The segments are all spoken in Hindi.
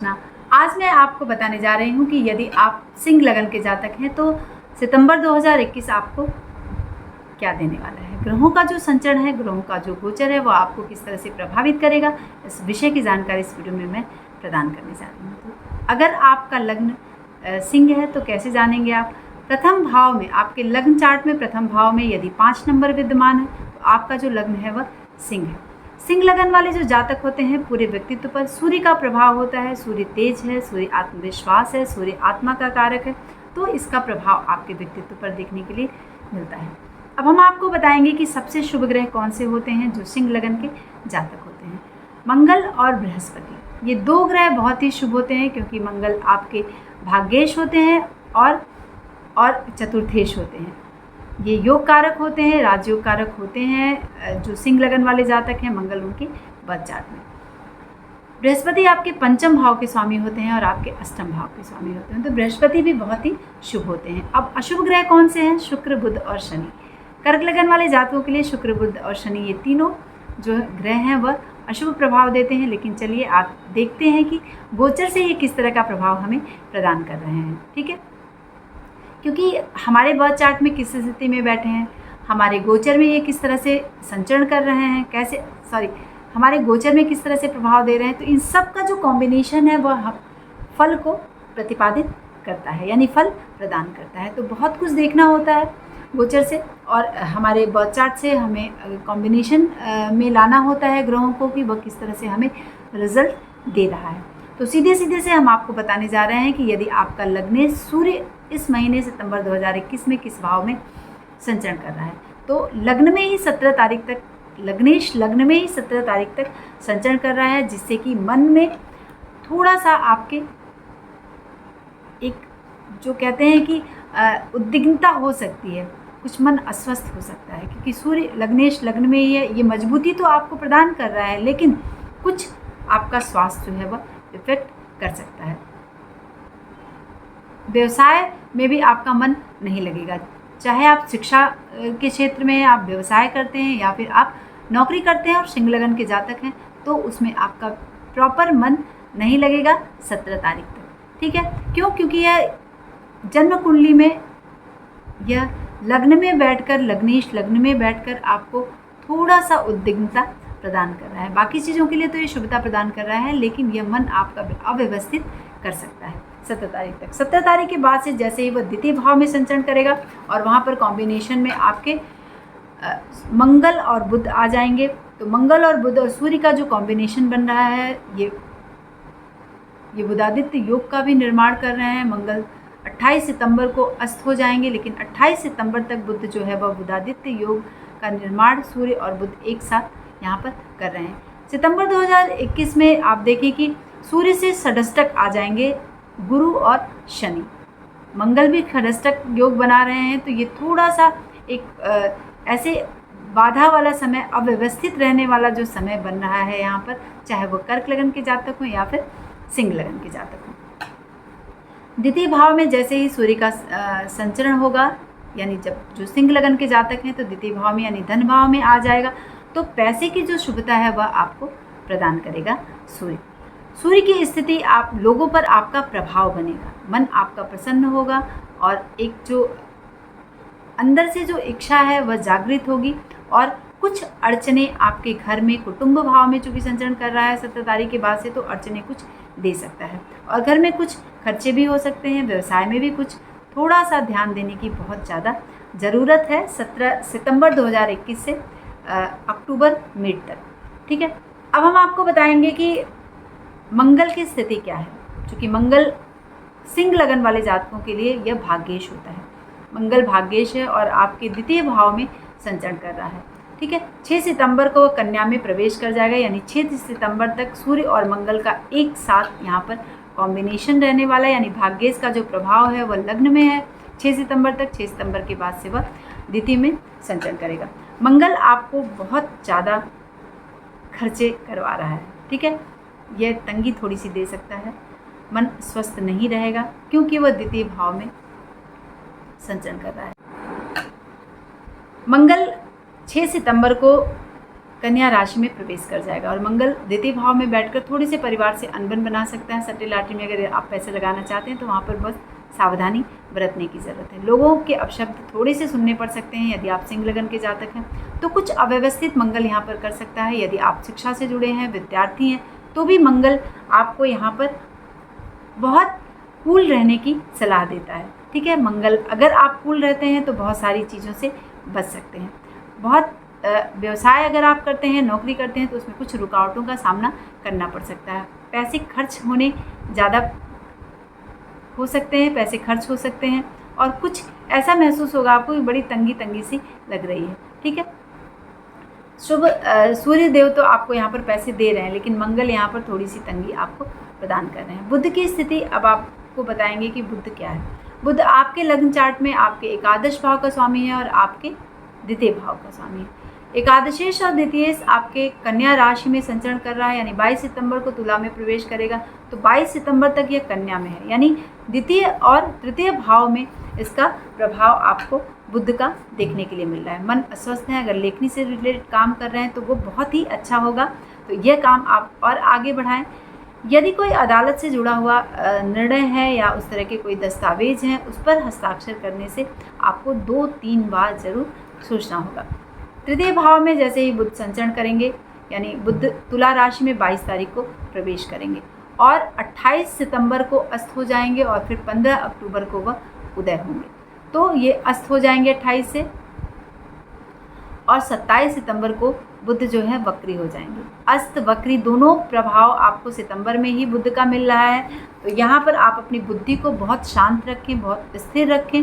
कृष्णा। आज मैं आपको बताने जा रही हूँ कि यदि आप सिंह लगन के जातक हैं तो सितंबर 2021 आपको क्या देने वाला है। ग्रहों का जो संचरण है, ग्रहों का जो गोचर है, वो आपको किस तरह से प्रभावित करेगा, इस विषय की जानकारी इस वीडियो में मैं प्रदान करने जा रही हूँ। तो अगर आपका लग्न सिंह है तो कैसे जानेंगे आप। प्रथम भाव में, आपके लग्न चार्ट में प्रथम भाव में यदि 5 नंबर विद्यमान है तो आपका जो लग्न है वह सिंह है। सिंह लगन वाले जो जातक होते हैं, पूरे व्यक्तित्व पर सूर्य का प्रभाव होता है। सूर्य तेज है, सूर्य आत्मविश्वास है, सूर्य आत्मा का कारक है, तो इसका प्रभाव आपके व्यक्तित्व पर देखने के लिए मिलता है। अब हम आपको बताएंगे कि सबसे शुभ ग्रह कौन से होते हैं जो सिंह लगन के जातक होते हैं। मंगल और बृहस्पति, ये 2 ग्रह बहुत ही शुभ होते हैं क्योंकि मंगल आपके भाग्येश होते हैं और चतुर्थेश होते हैं। ये योग कारक होते हैं, राजयोग कारक होते हैं। जो सिंह लगन वाले जातक हैं, मंगल उनके बर्थ चार्ट में। बृहस्पति आपके पंचम भाव के स्वामी होते हैं और आपके अष्टम भाव के स्वामी होते हैं, तो बृहस्पति भी बहुत ही शुभ होते हैं। अब अशुभ ग्रह कौन से हैं? शुक्र, बुध और शनि। कर्क लगन वाले जातकों के लिए शुक्र, बुध और शनि, ये तीनों जो ग्रह हैं वह अशुभ प्रभाव देते हैं। लेकिन चलिए आप देखते हैं कि गोचर से ये किस तरह का प्रभाव हमें प्रदान कर रहे हैं। ठीक है, क्योंकि हमारे बर्थ चार्ट में किस स्थिति में बैठे हैं, हमारे गोचर में ये किस तरह से संचरण कर रहे हैं, हमारे गोचर में किस तरह से प्रभाव दे रहे हैं, तो इन सब का जो कॉम्बिनेशन है वह फल को प्रतिपादित करता है, यानी फल प्रदान करता है। तो बहुत कुछ देखना होता है गोचर से और हमारे बर्थ चार्ट से हमें कॉम्बिनेशन में लाना होता है ग्रहों को कि वह किस तरह से हमें रिजल्ट दे रहा है। तो सीधे से हम आपको बताने जा रहे हैं कि यदि आपका लग्नेश सूर्य इस महीने सितंबर 2021 में किस भाव में संचरण कर रहा है, तो लग्न में ही 17 तारीख तक, लग्नेश लग्न में ही 17 तारीख तक संचरण कर रहा है, जिससे कि मन में थोड़ा सा आपके एक जो कहते हैं कि उद्विग्नता हो सकती है, कुछ मन अस्वस्थ हो सकता है, क्योंकि सूर्य लग्नेश लग्न में ही है। ये मजबूती तो आपको प्रदान कर रहा है, लेकिन कुछ आपका स्वास्थ्य जो है वह इफेक्ट कर सकता है। व्यवसाय में भी आपका मन नहीं लगेगा, चाहे आप शिक्षा के क्षेत्र में आप व्यवसाय करते हैं या फिर आप नौकरी करते हैं और सिंह लगन के जातक हैं, तो उसमें आपका प्रॉपर मन नहीं लगेगा 17 तारीख तक। ठीक है, क्यों? क्योंकि यह जन्म कुंडली में, यह लग्न में बैठकर, लग्नेश लग्न में बैठकर आपको थोड़ा सा उद्विग्नता प्रदान कर रहा है। बाकी चीज़ों के लिए तो ये शुभता प्रदान कर रहा है, लेकिन यह मन आपका अव्यवस्थित कर सकता है 17 तारीख तक। 17 तारीख के बाद से जैसे ही वह द्वितीय भाव में संचरण करेगा और वहाँ पर कॉम्बिनेशन में आपके मंगल और बुध आ जाएंगे, तो मंगल और बुध और सूर्य का जो कॉम्बिनेशन बन रहा है, ये बुधादित्य योग का भी निर्माण कर रहे हैं। मंगल 28 सितंबर को अस्त हो जाएंगे, लेकिन 28 सितंबर तक बुध जो है वह बुधादित्य योग का निर्माण सूर्य और बुध एक साथ यहाँ पर कर रहे हैं। सितंबर 2021 में आप देखें कि सूर्य से षष्ठक आ जाएंगे गुरु और शनि, मंगल भी षष्ठक योग बना रहे हैं, तो ये थोड़ा सा एक ऐसे बाधा वाला समय, अव्यवस्थित रहने वाला जो समय बन रहा है यहाँ पर, चाहे वो कर्क लगन के जातक हों या फिर सिंह लगन के जातक हों। द्वितीय भाव में जैसे ही सूर्य का संचरण होगा, यानी जब जो सिंह लगन के जातक हैं तो द्वितीय भाव में यानी धन भाव में आ जाएगा, तो पैसे की जो शुभता है वह आपको प्रदान करेगा सूर्य। सूर्य की स्थिति आप लोगों पर आपका प्रभाव बनेगा, मन आपका प्रसन्न होगा और एक जो अंदर से जो इच्छा है वह जागृत होगी और कुछ अड़चने आपके घर में, कुटुंब भाव में चूँकि संचरण कर रहा है 17 तारीख के बाद से, तो अड़चने कुछ दे सकता है और घर में कुछ खर्चे भी हो सकते हैं। व्यवसाय में भी कुछ थोड़ा सा ध्यान देने की बहुत ज़्यादा ज़रूरत है 17 सितंबर 2021 से अक्टूबर मिड तक। ठीक है, अब हम आपको बताएंगे कि मंगल की स्थिति क्या है। क्योंकि मंगल सिंह लगन वाले जातकों के लिए यह भाग्येश होता है, मंगल भाग्येश है और आपके द्वितीय भाव में संचरण कर रहा है। ठीक है, 6 सितंबर को कन्या में प्रवेश कर जाएगा, यानी 6 सितंबर तक सूर्य और मंगल का एक साथ यहाँ पर कॉम्बिनेशन रहने वाला है, यानी भाग्येश का जो प्रभाव है वह लग्न में है 6 सितंबर तक। 6 सितंबर के बाद से वह द्वितीय में संचरण करेगा। मंगल आपको बहुत ज़्यादा खर्चे करवा रहा है। ठीक है, यह तंगी थोड़ी सी दे सकता है, मन स्वस्थ नहीं रहेगा क्योंकि वह द्वितीय भाव में संचरण कर रहा है। मंगल 6 सितंबर को कन्या राशि में प्रवेश कर जाएगा। और मंगल द्वितीय भाव में बैठकर थोड़ी से परिवार से अनबन बना सकता है। सट्टे लाटरी में अगर आप पैसे लगाना चाहते हैं तो वहाँ पर बस सावधानी बरतने की ज़रूरत है। लोगों के अपशब्द थोड़े से सुनने पड़ सकते हैं यदि आप सिंह लगन के जातक हैं तो। कुछ अव्यवस्थित मंगल यहाँ पर कर सकता है। यदि आप शिक्षा से जुड़े हैं, विद्यार्थी हैं, तो भी मंगल आपको यहाँ पर बहुत कूल रहने की सलाह देता है। ठीक है, मंगल अगर आप कूल रहते हैं तो बहुत सारी चीज़ों से बच सकते हैं। बहुत व्यवसाय अगर आप करते हैं, नौकरी करते हैं, तो उसमें कुछ रुकावटों का सामना करना पड़ सकता है। पैसे खर्च होने ज़्यादा हो सकते हैं, पैसे खर्च हो सकते हैं और कुछ ऐसा महसूस होगा आपको कि बड़ी तंगी सी लग रही है। ठीक है, शुभ सूर्य देव तो आपको यहाँ पर पैसे दे रहे हैं, लेकिन मंगल यहाँ पर थोड़ी सी तंगी आपको प्रदान कर रहे हैं। बुध की स्थिति अब आपको बताएंगे कि बुध क्या है। बुध आपके लग्न चार्ट में आपके एकादश भाव का स्वामी है और आपके द्वितीय भाव का स्वामी है। एकादशेश और द्वितीयेश आपके कन्या राशि में संचरण कर रहा है, यानी 22 सितंबर को तुला में प्रवेश करेगा। तो 22 सितंबर तक यह कन्या में है, यानी द्वितीय और तृतीय भाव में इसका प्रभाव आपको बुध का देखने के लिए मिल रहा है। मन अस्वस्थ है, अगर लेखनी से रिलेटेड काम कर रहे हैं तो वो बहुत ही अच्छा होगा, तो यह काम आप और आगे बढ़ाएं। यदि कोई अदालत से जुड़ा हुआ निर्णय है या उस तरह के कोई दस्तावेज हैं, उस पर हस्ताक्षर करने से आपको 2-3 बार ज़रूर सोचना होगा। तृतीय भाव में जैसे ही बुध संचरण करेंगे, यानी बुध तुला राशि में 22 तारीख को प्रवेश करेंगे और 28 सितंबर को अस्त हो जाएंगे और फिर 15 अक्टूबर को वह उदय होंगे। तो ये अस्त हो जाएंगे 28 से, और 27 सितंबर को बुध जो है वक्री हो जाएंगे। अस्त वक्री दोनों प्रभाव आपको सितंबर में ही बुध का मिल रहा है। तो यहाँ पर आप अपनी बुद्धि को बहुत शांत रखें, बहुत स्थिर रखें,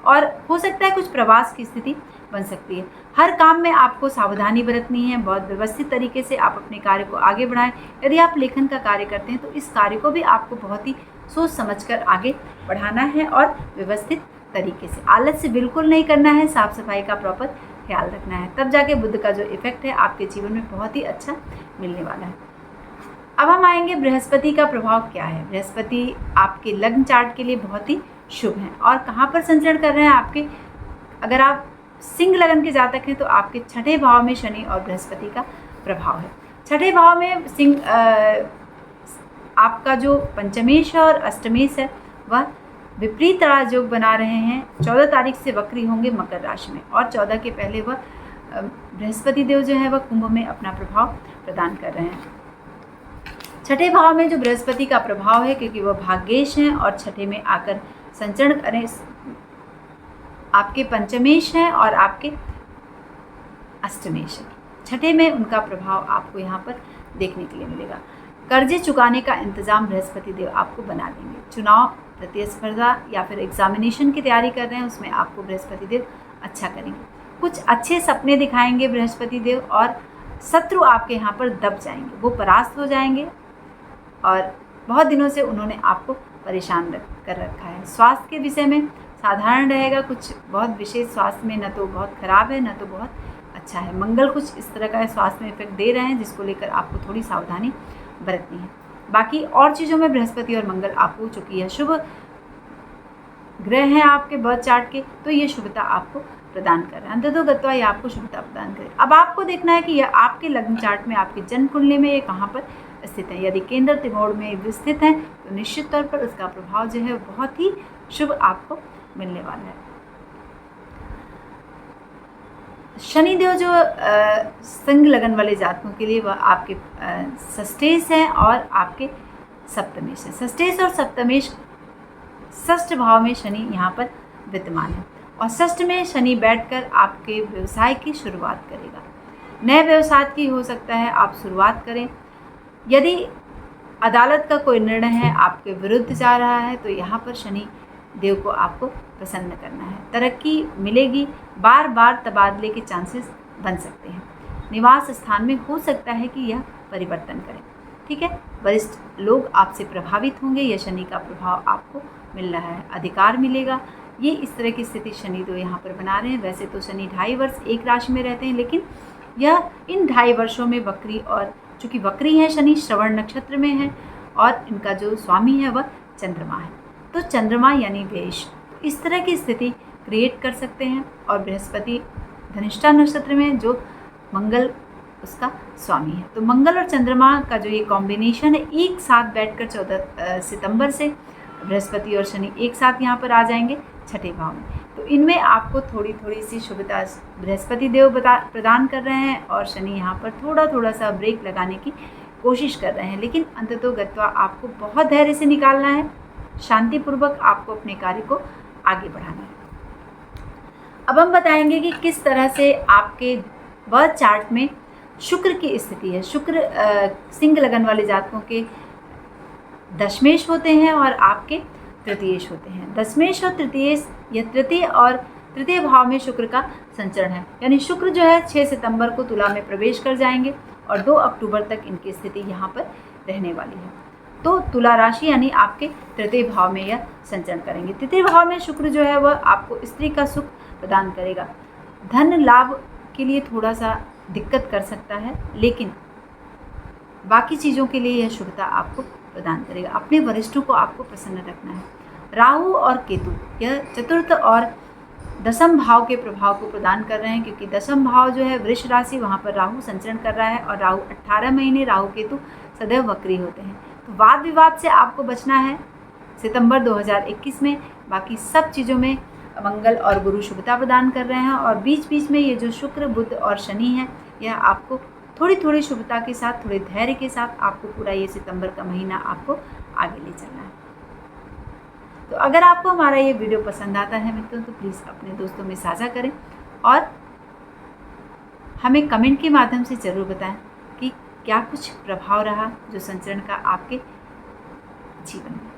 और हो सकता है कुछ प्रवास की स्थिति बन सकती है। हर काम में आपको सावधानी बरतनी है, बहुत व्यवस्थित तरीके से आप अपने कार्य को आगे बढ़ाएं। यदि आप लेखन का कार्य करते हैं तो इस कार्य को भी आपको बहुत ही सोच समझकर आगे बढ़ाना है और व्यवस्थित तरीके से। आलस से बिल्कुल नहीं करना है, साफ सफाई का प्रॉपर ख्याल रखना है, तब जाके बुध का जो इफेक्ट है आपके जीवन में बहुत ही अच्छा मिलने वाला है। अब हम आएंगे बृहस्पति का प्रभाव क्या है। बृहस्पति आपके लग्न चार्ट के लिए बहुत ही शुभ हैं और कहाँ पर संचरण कर रहे हैं आपके, अगर आप सिंह लगन के जातक हैं तो आपके छठे भाव में शनि और बृहस्पति का प्रभाव है। छठे भाव में सिंह आपका जो पंचमेश और अष्टमेश है वह विपरीत राजयोग बना रहे हैं। 14 तारीख से वक्री होंगे मकर राशि में और 14 के पहले वह बृहस्पति देव जो है वह कुंभ में अपना प्रभाव प्रदान कर रहे हैं। छठे भाव में जो बृहस्पति का प्रभाव है, क्योंकि वह भाग्येश हैं और छठे में आकर संचरण करें, आपके पंचमेश हैं और आपके अष्टमेश हैं। छठे में उनका प्रभाव आपको यहाँ पर देखने के लिए मिलेगा। कर्जे चुकाने का इंतज़ाम बृहस्पति देव आपको बना देंगे। चुनाव, प्रतिस्पर्धा या फिर एग्जामिनेशन की तैयारी कर रहे हैं, उसमें आपको बृहस्पति देव अच्छा करेंगे। कुछ अच्छे सपने दिखाएंगे बृहस्पति देव और शत्रु आपके यहाँ पर दब जाएंगे, वो परास्त हो जाएंगे और बहुत दिनों से उन्होंने आपको परेशान कर रखा है। स्वास्थ्य के विषय में साधारण रहेगा, कुछ बहुत विशेष स्वास्थ्य में न तो बहुत खराब है न तो बहुत अच्छा है। मंगल कुछ इस तरह का स्वास्थ्य में इफेक्ट दे रहे हैं जिसको लेकर आपको थोड़ी सावधानी बरतनी है। बाकी और चीज़ों में बृहस्पति और मंगल आपको, चूँकि यह शुभ ग्रह हैं आपके बर्थ चार्ट के, तो ये शुभता आपको प्रदान कर रहे हैं। अंततोगत्वा ये आपको शुभता प्रदान करें। अब आपको देखना है कि यह आपके लग्न चार्ट में, आपकी जन्म कुंडली में ये कहाँ पर स्थित है। यदि केंद्र त्रिकोण में स्थित है तो निश्चित तौर पर उसका प्रभाव जो है बहुत ही शुभ आपको मिलने वाला है। शनिदेव जो सिंह लगन वाले जातकों के लिए वह आपके षष्ठेश हैं और आपके सप्तमेश हैं। षष्ठेश और सप्तमेश षष्ठ भाव में शनि यहाँ पर विद्यमान है और षष्ठ में शनि बैठकर आपके व्यवसाय की शुरुआत करेगा। नए व्यवसाय की हो सकता है आप शुरुआत करें। यदि अदालत का कोई निर्णय है आपके विरुद्ध जा रहा है तो यहाँ पर शनि देव को आपको प्रसन्न करना है। तरक्की मिलेगी, बार बार तबादले के चांसेस बन सकते हैं। निवास स्थान में हो सकता है कि यह परिवर्तन करें। ठीक है, वरिष्ठ लोग आपसे प्रभावित होंगे, यह शनि का प्रभाव आपको मिल रहा है। अधिकार मिलेगा, ये इस तरह की स्थिति शनि देव यहाँ पर बना रहे हैं। वैसे तो शनि 2.5 वर्ष एक राशि में रहते हैं, लेकिन यह इन 2.5 वर्षों में वक्री, और चूँकि वक्री है शनि श्रवण नक्षत्र में है और इनका जो स्वामी है वह चंद्रमा है, तो चंद्रमा यानी वेश, इस तरह की स्थिति क्रिएट कर सकते हैं। और बृहस्पति धनिष्ठा नक्षत्र में जो मंगल उसका स्वामी है। तो मंगल और चंद्रमा का जो ये कॉम्बिनेशन है, एक साथ बैठकर 14 सितंबर से बृहस्पति और शनि एक साथ यहाँ पर आ जाएंगे छठे भाव में। तो इनमें आपको थोड़ी थोड़ी सी शुभता बृहस्पति देव प्रदान कर रहे हैं और शनि यहाँ पर थोड़ा थोड़ा सा ब्रेक लगाने की कोशिश कर रहे हैं, लेकिन अंततोगत्वा आपको बहुत धैर्य से निकालना है, शांतिपूर्वक आपको अपने कार्य को आगे बढ़ाना है। अब हम बताएंगे कि किस तरह से आपके बर्थ चार्ट में शुक्र की स्थिति है। शुक्र सिंह लगन वाले जातकों के दशमेश होते हैं और आपके तृतीयेश होते हैं। दशमेश और तृतीयेश, यह तृतीय और तृतीय भाव में शुक्र का संचरण है, यानी शुक्र जो है 6 सितंबर को तुला में प्रवेश कर जाएंगे और 2 अक्टूबर तक इनकी स्थिति यहाँ पर रहने वाली है। तो तुला राशि यानी आपके तृतीय भाव में यह संचरण करेंगे। तृतीय भाव में शुक्र जो है वह आपको स्त्री का सुख प्रदान करेगा। धन लाभ के लिए थोड़ा सा दिक्कत कर सकता है, लेकिन बाकी चीज़ों के लिए यह शुभता आपको प्रदान करेगा। अपने वरिष्ठों को आपको प्रसन्न रखना है। राहु और केतु यह चतुर्थ और दसम भाव के प्रभाव को प्रदान कर रहे हैं, क्योंकि दसम भाव जो है वृष राशि, वहाँ पर राहु संचरण कर रहा है और राहु 18 महीने राहु केतु सदैव वक्री होते हैं। तो वाद विवाद से आपको बचना है सितंबर 2021 में। बाकी सब चीज़ों में मंगल और गुरु शुभता प्रदान कर रहे हैं और बीच बीच में ये जो शुक्र बुध और शनि है, यह आपको थोड़ी थोड़ी शुभता के साथ, थोड़े धैर्य के साथ आपको पूरा ये सितंबर का महीना आपको आगे ले चलना है। तो अगर आपको हमारा ये वीडियो पसंद आता है मित्रों, तो प्लीज़ अपने दोस्तों में साझा करें और हमें कमेंट के माध्यम से ज़रूर बताएं कि क्या कुछ प्रभाव रहा जो संचरण का आपके जीवन में।